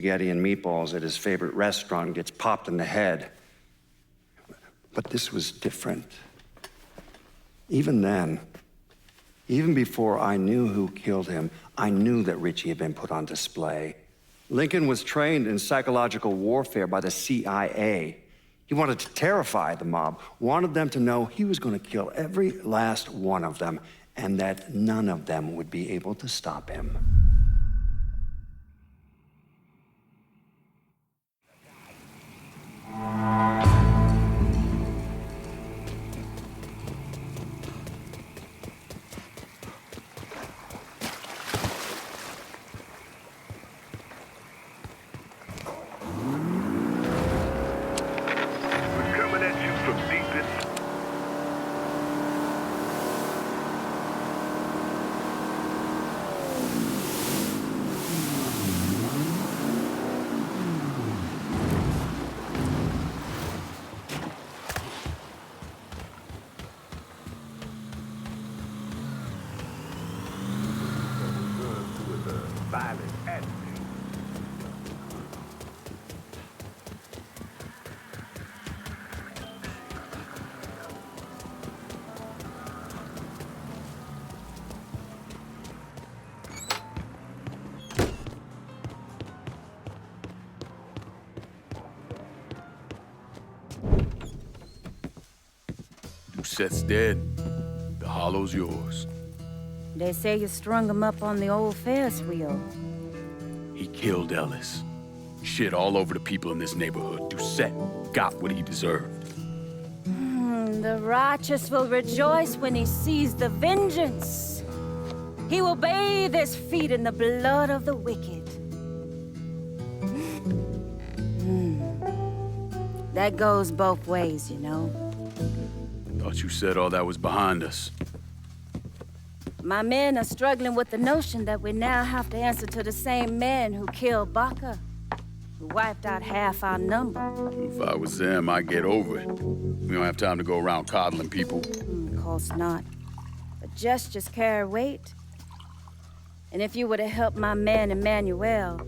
spaghetti and meatballs at his favorite restaurant and gets popped in the head. But this was different. Even then, even before I knew who killed him, I knew that Richie had been put on display. Lincoln was trained in psychological warfare by the CIA. He wanted to terrify the mob, wanted them to know he was going to kill every last one of them, and that none of them would be able to stop him. Seth's dead. The hollow's yours. They say you strung him up on the old Ferris wheel. He killed Ellis. Shit all over the people in this neighborhood. Doucette got what he deserved. The righteous will rejoice when he sees the vengeance. He will bathe his feet in the blood of the wicked. That goes both ways, you know. Thought you said all that was behind us. My men are struggling with the notion that we now have to answer to the same men who killed Baca, who wiped out half our number. If I was them, I'd get over it. We don't have time to go around coddling people. Of course not. But gestures carry weight. And if you were to help my man Emmanuel,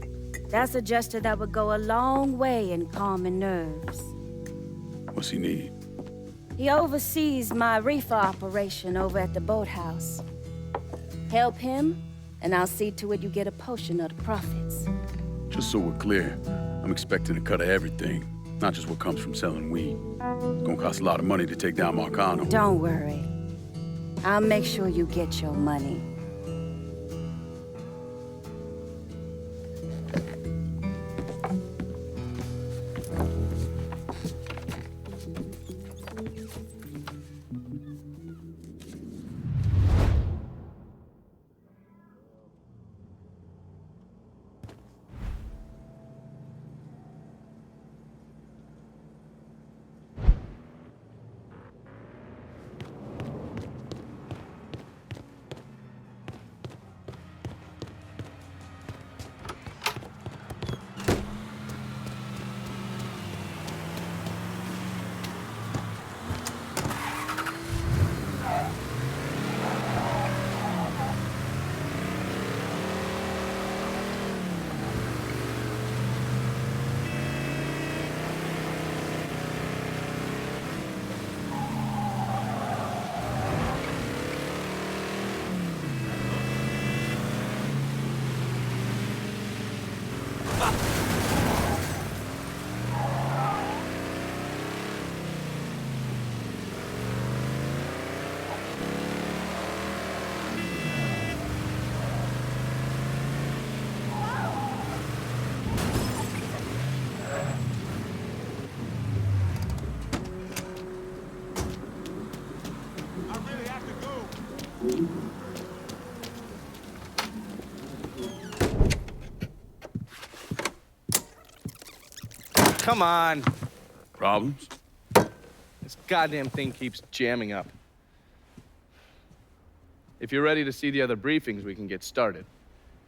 that's a gesture that would go a long way in calming nerves. What's he need? He oversees my reefer operation over at the boathouse. Help him, and I'll see to it you get a portion of the profits. Just so we're clear, I'm expecting a cut of everything, not just what comes from selling weed. It's gonna cost a lot of money to take down Marcano. Don't worry. I'll make sure you get your money. Come on. Problems? This goddamn thing keeps jamming up. If you're ready to see the other briefings, we can get started.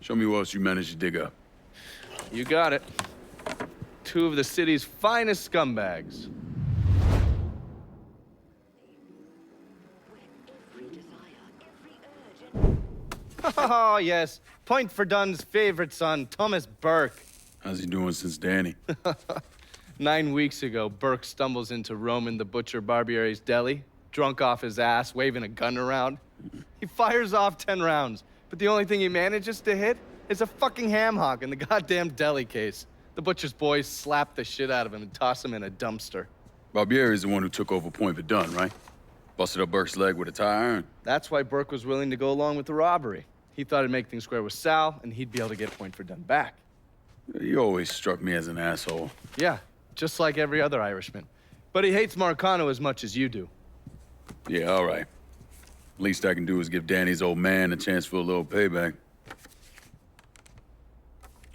Show me what else you managed to dig up. You got it. Two of the city's finest scumbags. Oh, yes. Point for Dunn's favorite son, Thomas Burke. How's he doing since Danny? 9 weeks ago, Burke stumbles into Roman the Butcher Barbiere's deli, drunk off his ass, waving a gun around. He fires off 10 rounds, but the only thing he manages to hit is a fucking ham hock in the goddamn deli case. The Butcher's boys slap the shit out of him and toss him in a dumpster. Barbiere's the one who took over Point Verdun, right? Busted up Burke's leg with a tire iron. That's why Burke was willing to go along with the robbery. He thought it'd make things square with Sal, and he'd be able to get Point Verdun back. You always struck me as an asshole. Yeah, just like every other Irishman. But he hates Marcano as much as you do. Yeah, all right. Least I can do is give Danny's old man a chance for a little payback.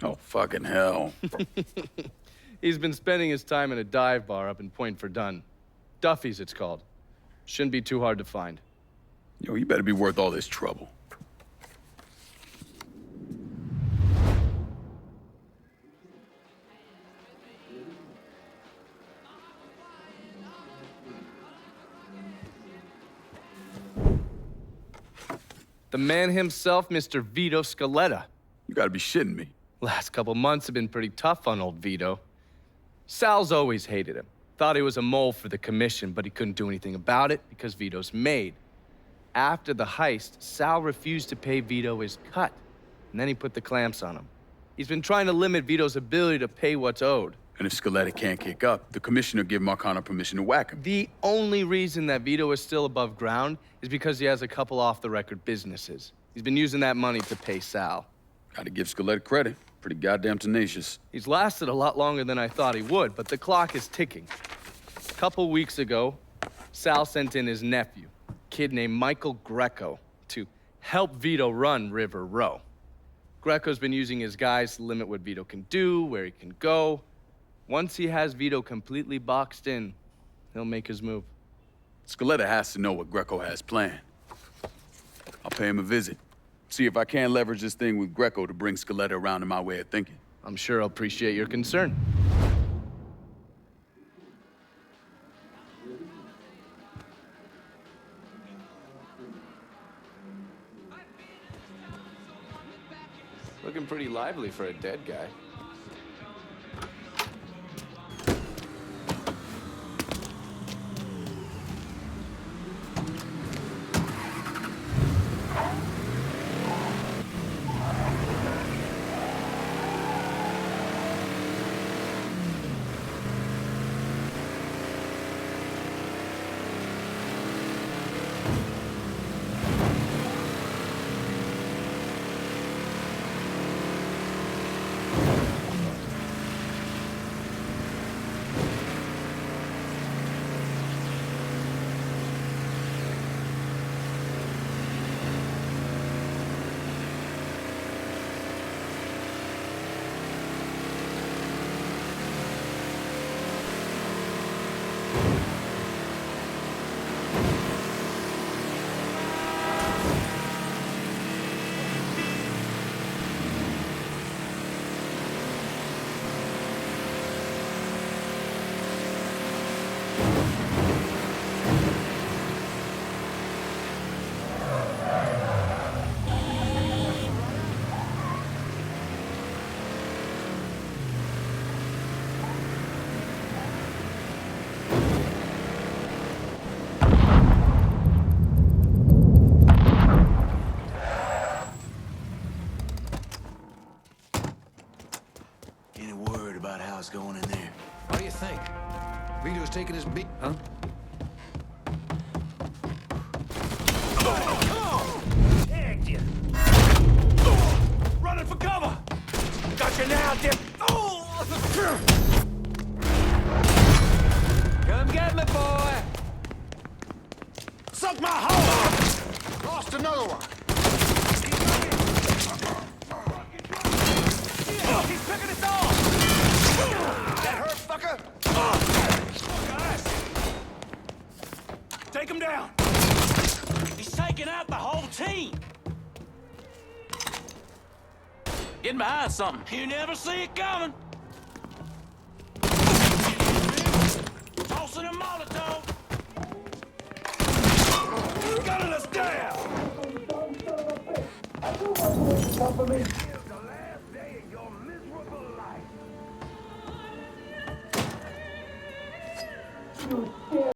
Oh, fucking hell. He's been spending his time in a dive bar up in Point Verdun. Duffy's, it's called. Shouldn't be too hard to find. Yo, you better be worth all this trouble. The man himself, Mr. Vito Scaletta. You gotta be shitting me. Last couple months have been pretty tough on old Vito. Sal's always hated him. Thought he was a mole for the commission, but he couldn't do anything about it because Vito's made. After the heist, Sal refused to pay Vito his cut, and then he put the clamps on him. He's been trying to limit Vito's ability to pay what's owed. And if Scaletta can't kick up, the commissioner give Marcano permission to whack him. The only reason that Vito is still above ground is because he has a couple off-the-record businesses. He's been using that money to pay Sal. Gotta give Scaletta credit. Pretty goddamn tenacious. He's lasted a lot longer than I thought he would, but the clock is ticking. A couple weeks ago, Sal sent in his nephew, a kid named Michael Greco, to help Vito run River Row. Greco's been using his guys to limit what Vito can do, where he can go. Once he has Vito completely boxed in, he'll make his move. Scaletta has to know what Greco has planned. I'll pay him a visit. See if I can't leverage this thing with Greco to bring Scaletta around to my way of thinking. I'm sure he'll appreciate your concern. Looking pretty lively for a dead guy. Going in there. What do you think? Vito's taking his beat, huh? Tagged you. Running for cover. Got you now, Dip. Come get me, boy. Suck my hole. Lost another one. He's picking us off. That hurt, fucker! Guys! Take him down! He's taking out the whole team! Getting behind something. You never see it coming! Tossing a Molotov! Gunning us down! The last day of your miserable life.